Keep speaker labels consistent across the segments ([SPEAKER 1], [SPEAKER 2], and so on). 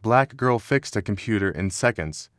[SPEAKER 1] black girl fixed a computer in seconds.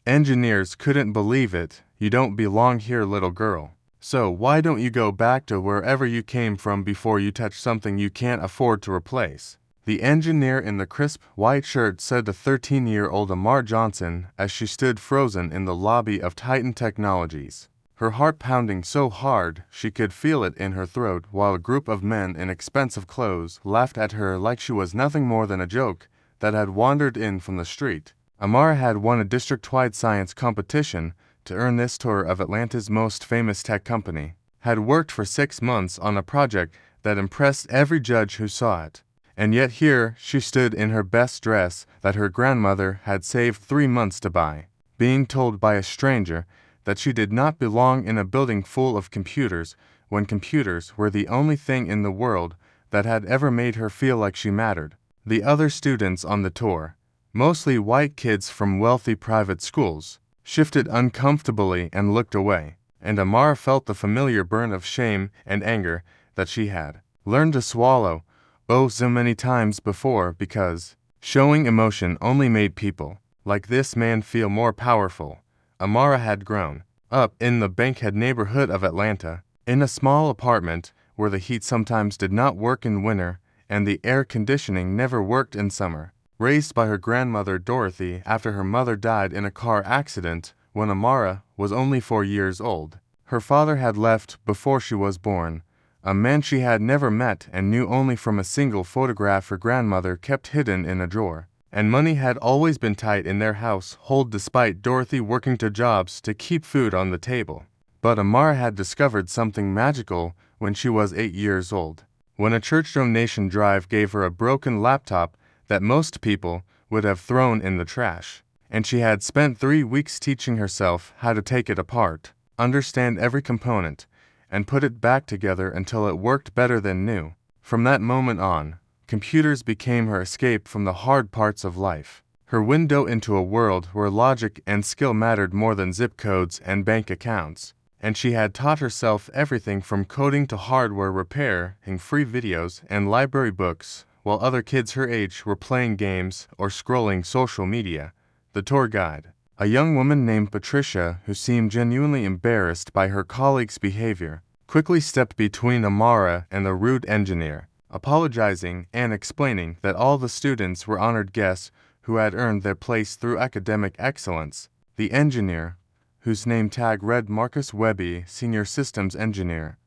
[SPEAKER 1] Engineers couldn't believe it. You don't belong here, little girl. So why don't you go back to wherever you came from before you touch something you can't afford to replace? The engineer in the crisp white shirt said to 13-year-old Amara Johnson as she stood frozen in the lobby of Titan Technologies, her heart pounding so hard she could feel it in her throat, while a group of men in expensive clothes laughed at her like she was nothing more than a joke that had wandered in from the street. Amara had won a district-wide science competition to earn this tour of Atlanta's most famous tech company, had worked for 6 months on a project that impressed every judge who saw it. And yet here she stood in her best dress that her grandmother had saved 3 months to buy, being told by a stranger that she did not belong in a building full of computers when computers were the only thing in the world that had ever made her feel like she mattered. The other students on the tour, mostly white kids from wealthy private schools, shifted uncomfortably and looked away, and Amara felt the familiar burn of shame and anger that she had learned to swallow so many times before, because showing emotion only made people like this man feel more powerful. Amara had grown up in the Bankhead neighborhood of Atlanta, in a small apartment where the heat sometimes did not work in winter and the air conditioning never worked in summer. Raised by her grandmother Dorothy after her mother died in a car accident when Amara was only 4 years old. Her father had left before she was born, a man she had never met and knew only from a single photograph her grandmother kept hidden in a drawer. And money had always been tight in their household despite Dorothy working 2 jobs to keep food on the table. But Amara had discovered something magical when she was 8 years old, when a church donation drive gave her a broken laptop that most people would have thrown in the trash, and she had spent 3 weeks teaching herself how to take it apart, understand every component, and put it back together until it worked better than new. From that moment on, computers became her escape from the hard parts of life, her window into a world where logic and skill mattered more than zip codes and bank accounts. And she had taught herself everything from coding to hardware repair, free videos and library books, while other kids her age were playing games or scrolling social media. The tour guide, a young woman named Patricia who seemed genuinely embarrassed by her colleagues' behavior, quickly stepped between Amara and the rude engineer, apologizing and explaining that all the students were honored guests who had earned their place through academic excellence. The engineer, whose name tag read Marcus Webby, Senior Systems Engineer,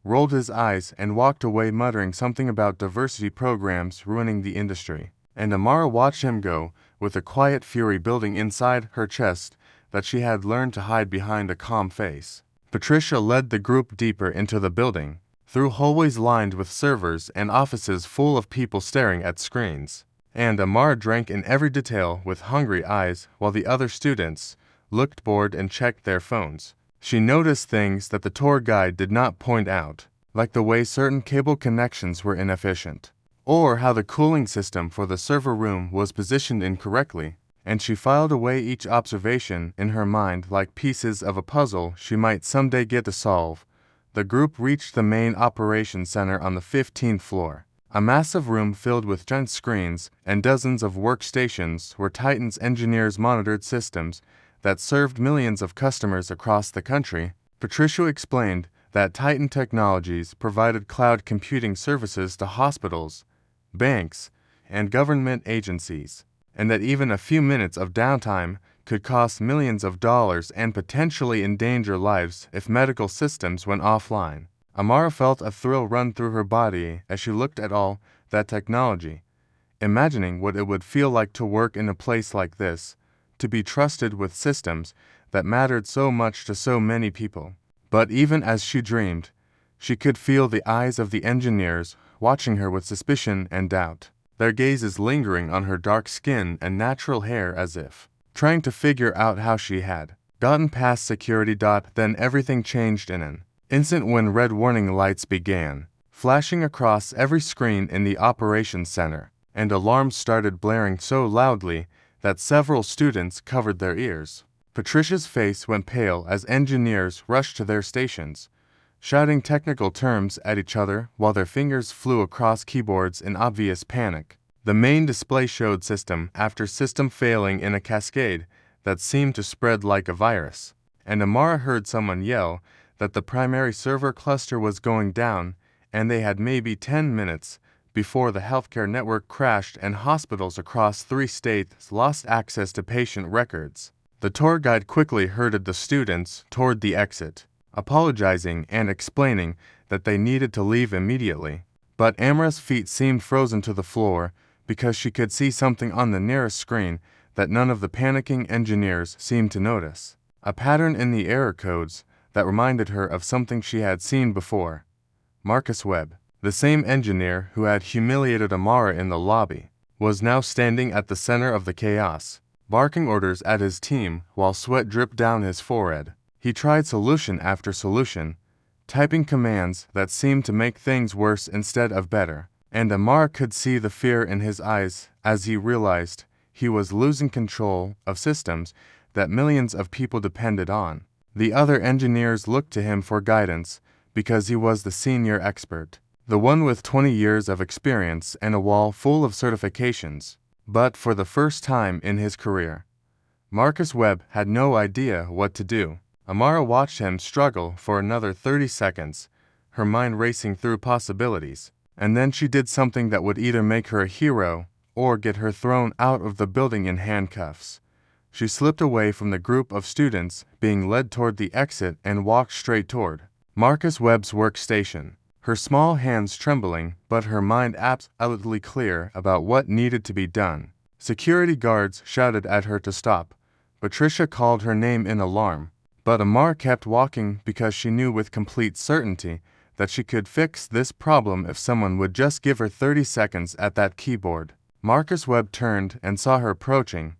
[SPEAKER 1] rolled his eyes and walked away muttering something about diversity programs ruining the industry. And Amara watched him go, with a quiet fury building inside her chest that she had learned to hide behind a calm face. Patricia led the group deeper into the building, through hallways lined with servers and offices full of people staring at screens. And Amara drank in every detail with hungry eyes while the other students looked bored and checked their phones. She noticed things that the tour guide did not point out, like the way certain cable connections were inefficient, or how the cooling system for the server room was positioned incorrectly, and she filed away each observation in her mind like pieces of a puzzle she might someday get to solve. The group reached the main operations center on the 15th floor, a massive room filled with giant screens and dozens of workstations where Titan's engineers monitored systems that served millions of customers across the country. Patricia explained that Titan Technologies provided cloud computing services to hospitals, banks, and government agencies, and that even a few minutes of downtime could cost millions of dollars and potentially endanger lives if medical systems went offline. Amara felt a thrill run through her body as she looked at all that technology, imagining what it would feel like to work in a place like this, to be trusted with systems that mattered so much to so many people. But even as she dreamed, she could feel the eyes of the engineers watching her with suspicion and doubt, their gazes lingering on her dark skin and natural hair as if trying to figure out how she had gotten past security. Then everything changed in an instant when red warning lights began flashing across every screen in the operations center, and alarms started blaring so loudly that several students covered their ears. Patricia's face went pale as engineers rushed to their stations, shouting technical terms at each other while their fingers flew across keyboards in obvious panic. The main display showed system after system failing in a cascade that seemed to spread like a virus, and Amara heard someone yell that the primary server cluster was going down, and they had maybe 10 minutes before the healthcare network crashed and hospitals across 3 states lost access to patient records. The tour guide quickly herded the students toward the exit, apologizing and explaining that they needed to leave immediately. But Amara's feet seemed frozen to the floor because she could see something on the nearest screen that none of the panicking engineers seemed to notice. A pattern in the error codes that reminded her of something she had seen before. Marcus Webb, the same engineer who had humiliated Amara in the lobby, was now standing at the center of the chaos, barking orders at his team while sweat dripped down his forehead. He tried solution after solution, typing commands that seemed to make things worse instead of better, and Amara could see the fear in his eyes as he realized he was losing control of systems that millions of people depended on. The other engineers looked to him for guidance because he was the senior expert, the one with 20 years of experience and a wall full of certifications. But for the first time in his career, Marcus Webb had no idea what to do. Amara watched him struggle for another 30 seconds, her mind racing through possibilities, and then she did something that would either make her a hero or get her thrown out of the building in handcuffs. She slipped away from the group of students being led toward the exit and walked straight toward Marcus Webb's workstation, her small hands trembling but her mind absolutely clear about what needed to be done. Security guards shouted at her to stop. Patricia called her name in alarm, but Amara kept walking because she knew with complete certainty that she could fix this problem if someone would just give her 30 seconds at that keyboard. Marcus Webb turned and saw her approaching,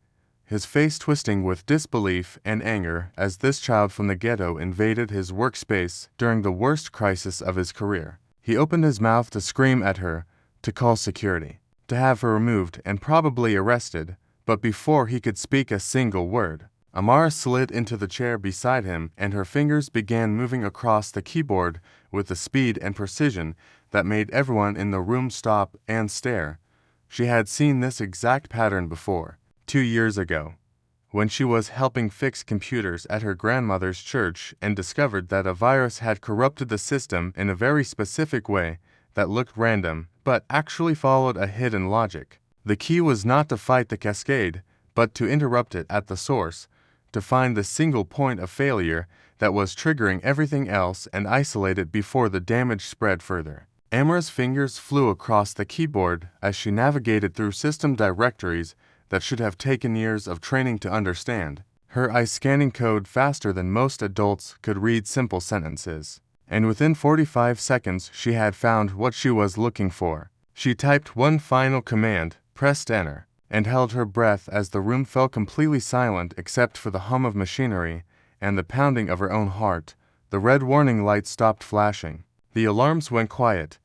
[SPEAKER 1] his face twisting with disbelief and anger as this child from the ghetto invaded his workspace during the worst crisis of his career. He opened his mouth to scream at her, to call security, to have her removed and probably arrested, but before he could speak a single word, Amara slid into the chair beside him and her fingers began moving across the keyboard with a speed and precision that made everyone in the room stop and stare. She had seen this exact pattern before, 2 years ago, when she was helping fix computers at her grandmother's church and discovered that a virus had corrupted the system in a very specific way that looked random but actually followed a hidden logic. The key was not to fight the cascade, but to interrupt it at the source, to find the single point of failure that was triggering everything else and isolate it before the damage spread further. Amara's fingers flew across the keyboard as she navigated through system directories that should have taken years of training to understand, her eyes scanning code faster than most adults could read simple sentences. And within 45 seconds she had found what she was looking for. She typed one final command, pressed enter, and held her breath as the room fell completely silent except for the hum of machinery and the pounding of her own heart. The red warning light stopped flashing. The alarms went quiet,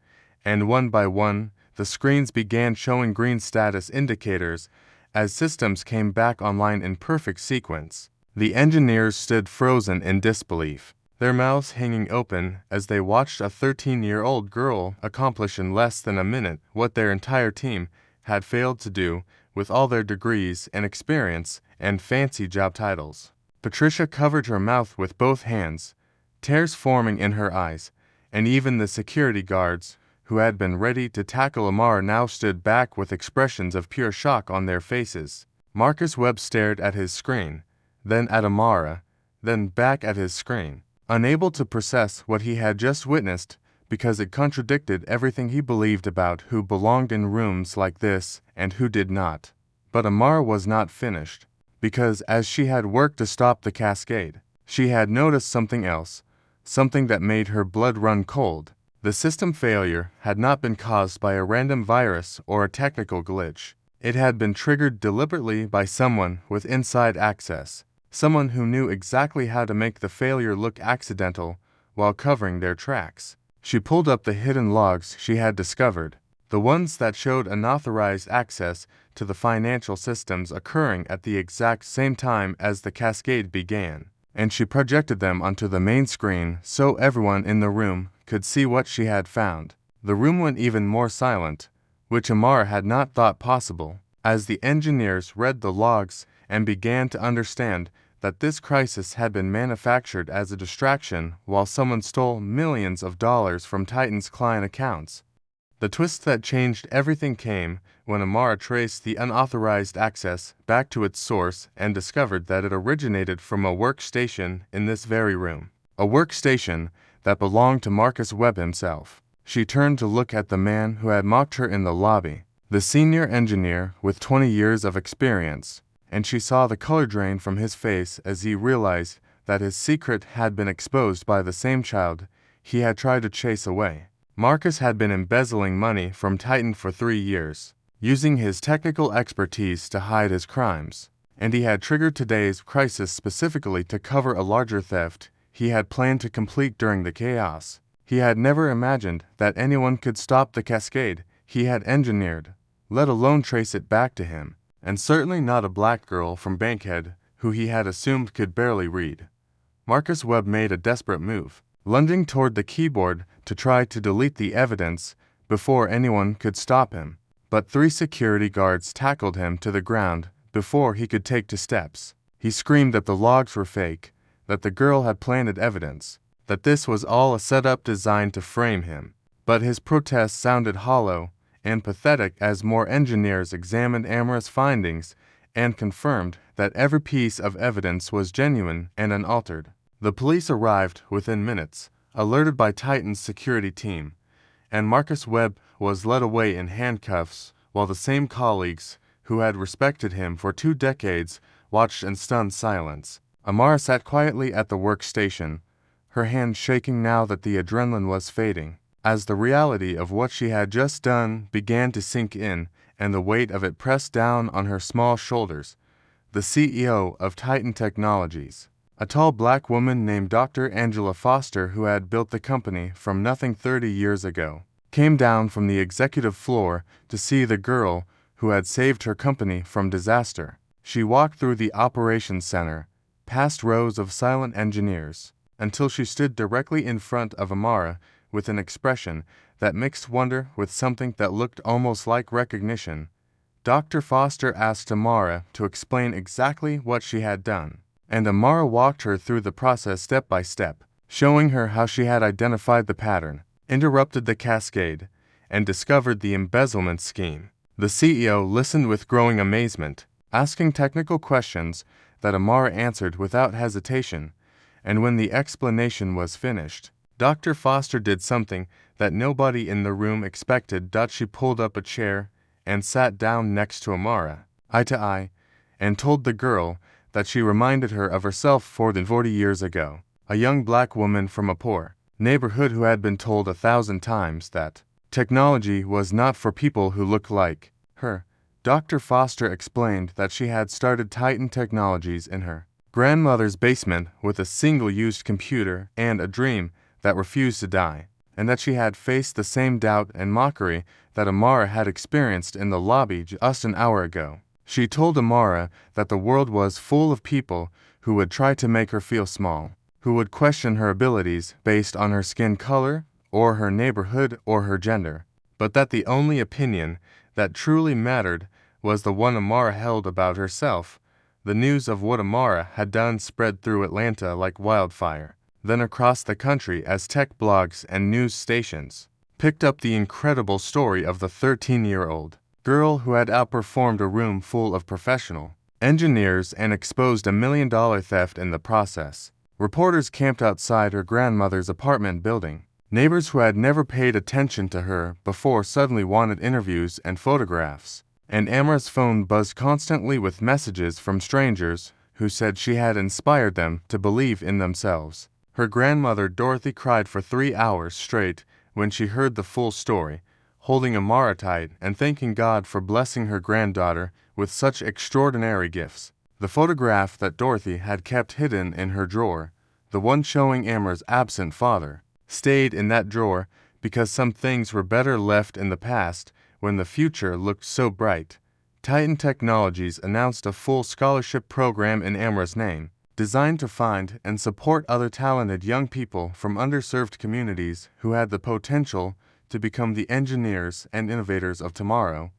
[SPEAKER 1] and one by one, the screens began showing green status indicators as systems came back online in perfect sequence. The engineers stood frozen in disbelief, their mouths hanging open as they watched a 13-year-old girl accomplish in less than a minute what their entire team had failed to do with all their degrees and experience and fancy job titles. Patricia covered her mouth with both hands, tears forming in her eyes, and even the security guards, who had been ready to tackle Amara, now stood back with expressions of pure shock on their faces. Marcus Webb stared at his screen, then at Amara, then back at his screen, unable to process what he had just witnessed because it contradicted everything he believed about who belonged in rooms like this and who did not. But Amara was not finished, because as she had worked to stop the cascade, she had noticed something else, something that made her blood run cold. The system failure had not been caused by a random virus or a technical glitch. It had been triggered deliberately by someone with inside access, someone who knew exactly how to make the failure look accidental while covering their tracks. She pulled up the hidden logs she had discovered, the ones that showed unauthorized access to the financial systems occurring at the exact same time as the cascade began, and she projected them onto the main screen so everyone in the room could see what she had found. The room went even more silent, which Amara had not thought possible. As the engineers read the logs and began to understand that this crisis had been manufactured as a distraction while someone stole millions of dollars from Titan's client accounts. The twist that changed everything came when Amara traced the unauthorized access back to its source and discovered that it originated from a workstation in this very room. A workstation that belonged to Marcus Webb himself. She turned to look at the man who had mocked her in the lobby, the senior engineer with 20 years of experience, and she saw the color drain from his face as he realized that his secret had been exposed by the same child he had tried to chase away. Marcus had been embezzling money from Titan for 3 years, using his technical expertise to hide his crimes, and he had triggered today's crisis specifically to cover a larger theft he had planned to complete during the chaos. He had never imagined that anyone could stop the cascade he had engineered, let alone trace it back to him, and certainly not a black girl from Bankhead who he had assumed could barely read. Marcus Webb made a desperate move, lunging toward the keyboard to try to delete the evidence before anyone could stop him, but 3 security guards tackled him to the ground before he could take 2 steps. He screamed that the logs were fake, that the girl had planted evidence, that this was all a setup designed to frame him. But his protest sounded hollow and pathetic as more engineers examined Amara's findings and confirmed that every piece of evidence was genuine and unaltered. The police arrived within minutes, alerted by Titan's security team, and Marcus Webb was led away in handcuffs while the same colleagues who had respected him for 2 decades watched in stunned silence. Amara sat quietly at the workstation, her hands shaking now that the adrenaline was fading. As the reality of what she had just done began to sink in and the weight of it pressed down on her small shoulders, the CEO of Titan Technologies, a tall black woman named Dr. Angela Foster, who had built the company from nothing 30 years ago, came down from the executive floor to see the girl who had saved her company from disaster. She walked through the operations center, past rows of silent engineers, until she stood directly in front of Amara with an expression that mixed wonder with something that looked almost like recognition. Dr. Foster asked Amara to explain exactly what she had done, and Amara walked her through the process step by step, showing her how she had identified the pattern, interrupted the cascade, and discovered the embezzlement scheme. The CEO listened with growing amazement, asking technical questions that Amara answered without hesitation, and when the explanation was finished, Dr. Foster did something that nobody in the room expected. She pulled up a chair and sat down next to Amara, eye to eye, and told the girl that she reminded her of herself more than 40 years ago, a young black woman from a poor neighborhood who had been told 1,000 times that technology was not for people who looked like her. Dr. Foster explained that she had started Titan Technologies in her grandmother's basement with a single-used computer and a dream that refused to die, and that she had faced the same doubt and mockery that Amara had experienced in the lobby just an hour ago. She told Amara that the world was full of people who would try to make her feel small, who would question her abilities based on her skin color, or her neighborhood, or her gender, but that the only opinion that truly mattered was the one Amara held about herself. The news of what Amara had done spread through Atlanta like wildfire, then across the country as tech blogs and news stations picked up the incredible story of the 13-year-old girl who had outperformed a room full of professional engineers and exposed $1 million theft in the process. Reporters camped outside her grandmother's apartment building. Neighbors who had never paid attention to her before suddenly wanted interviews and photographs, and Amara's phone buzzed constantly with messages from strangers who said she had inspired them to believe in themselves. Her grandmother Dorothy cried for 3 hours straight when she heard the full story, holding Amara tight and thanking God for blessing her granddaughter with such extraordinary gifts. The photograph that Dorothy had kept hidden in her drawer, the one showing Amara's absent father, stayed in that drawer because some things were better left in the past when the future looked so bright. Titan Technologies announced a full scholarship program in Amara's name, designed to find and support other talented young people from underserved communities who had the potential to become the engineers and innovators of tomorrow,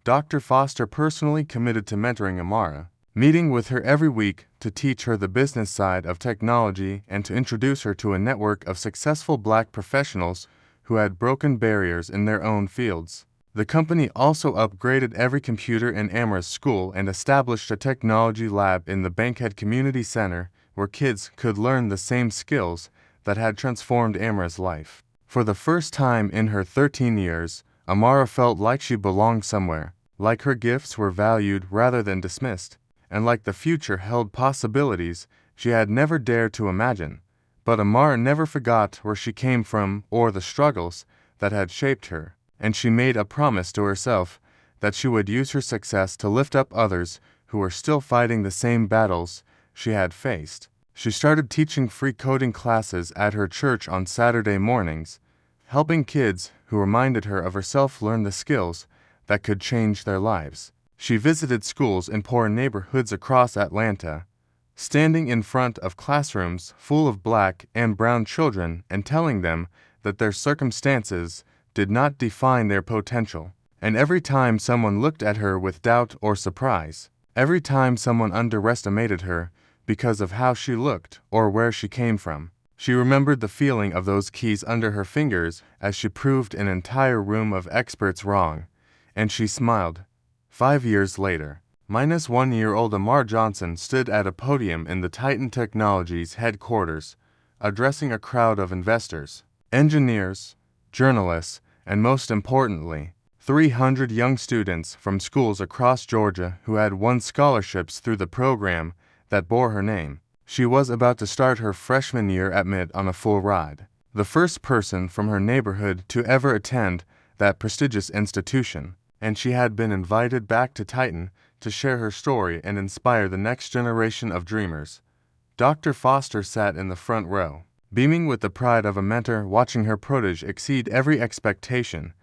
[SPEAKER 1] Dr. Foster personally committed to mentoring Amara, meeting with her every week to teach her the business side of technology and to introduce her to a network of successful Black professionals who had broken barriers in their own fields. The company also upgraded every computer in Amara's school and established a technology lab in the Bankhead Community Center where kids could learn the same skills that had transformed Amara's life. For the first time in her 13 years, Amara felt like she belonged somewhere, like her gifts were valued rather than dismissed, and like the future held possibilities she had never dared to imagine. But Amara never forgot where she came from or the struggles that had shaped her, and she made a promise to herself that she would use her success to lift up others who were still fighting the same battles she had faced. She started teaching free coding classes at her church on Saturday mornings, helping kids who reminded her of herself learn the skills that could change their lives. She visited schools in poor neighborhoods across Atlanta, standing in front of classrooms full of Black and brown children and telling them that their circumstances did not define their potential. And every time someone looked at her with doubt or surprise, every time someone underestimated her because of how she looked or where she came from, she remembered the feeling of those keys under her fingers as she proved an entire room of experts wrong, and she smiled. 5 years later, -1-year-old Amar Johnson stood at a podium in the Titan Technologies headquarters, addressing a crowd of investors, engineers, journalists, and most importantly, 300 young students from schools across Georgia who had won scholarships through the program that bore her name. She was about to start her freshman year at MIT on a full ride, the first person from her neighborhood to ever attend that prestigious institution, and she had been invited back to Titan to share her story and inspire the next generation of dreamers. Dr. Foster sat in the front row, beaming with the pride of a mentor watching her protege exceed every expectation,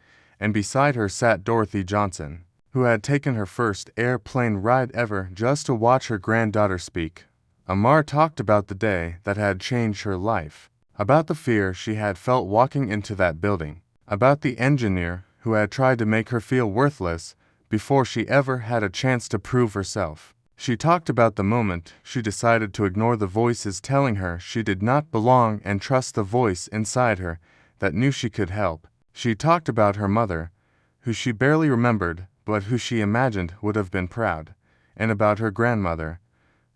[SPEAKER 1] and beside her sat Dorothy Johnson, who had taken her first airplane ride ever just to watch her granddaughter speak. Amar talked about the day that had changed her life, about the fear she had felt walking into that building, about the engineer who had tried to make her feel worthless before she ever had a chance to prove herself. She talked about the moment she decided to ignore the voices telling her she did not belong and trust the voice inside her that knew she could help. She talked about her mother, who she barely remembered but who she imagined would have been proud, and about her grandmother,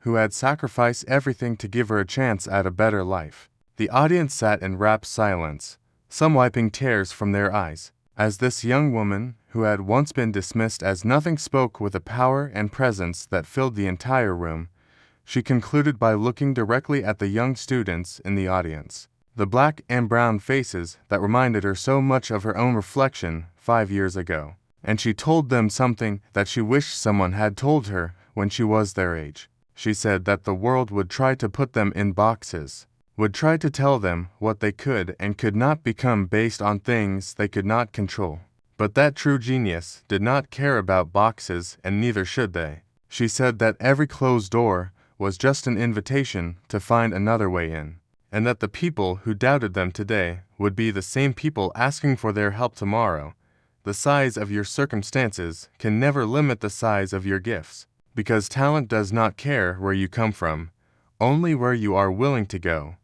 [SPEAKER 1] who had sacrificed everything to give her a chance at a better life. The audience sat in rapt silence, some wiping tears from their eyes, as this young woman, who had once been dismissed as nothing, spoke with a power and presence that filled the entire room. She concluded by looking directly at the young students in the audience, the Black and brown faces that reminded her so much of her own reflection 5 years ago, and she told them something that she wished someone had told her when she was their age. She said that the world would try to put them in boxes, would try to tell them what they could and could not become based on things they could not control. But that true genius did not care about boxes, and neither should they. She said that every closed door was just an invitation to find another way in, and that the people who doubted them today would be the same people asking for their help tomorrow. The size of your circumstances can never limit the size of your gifts, because talent does not care where you come from, only where you are willing to go.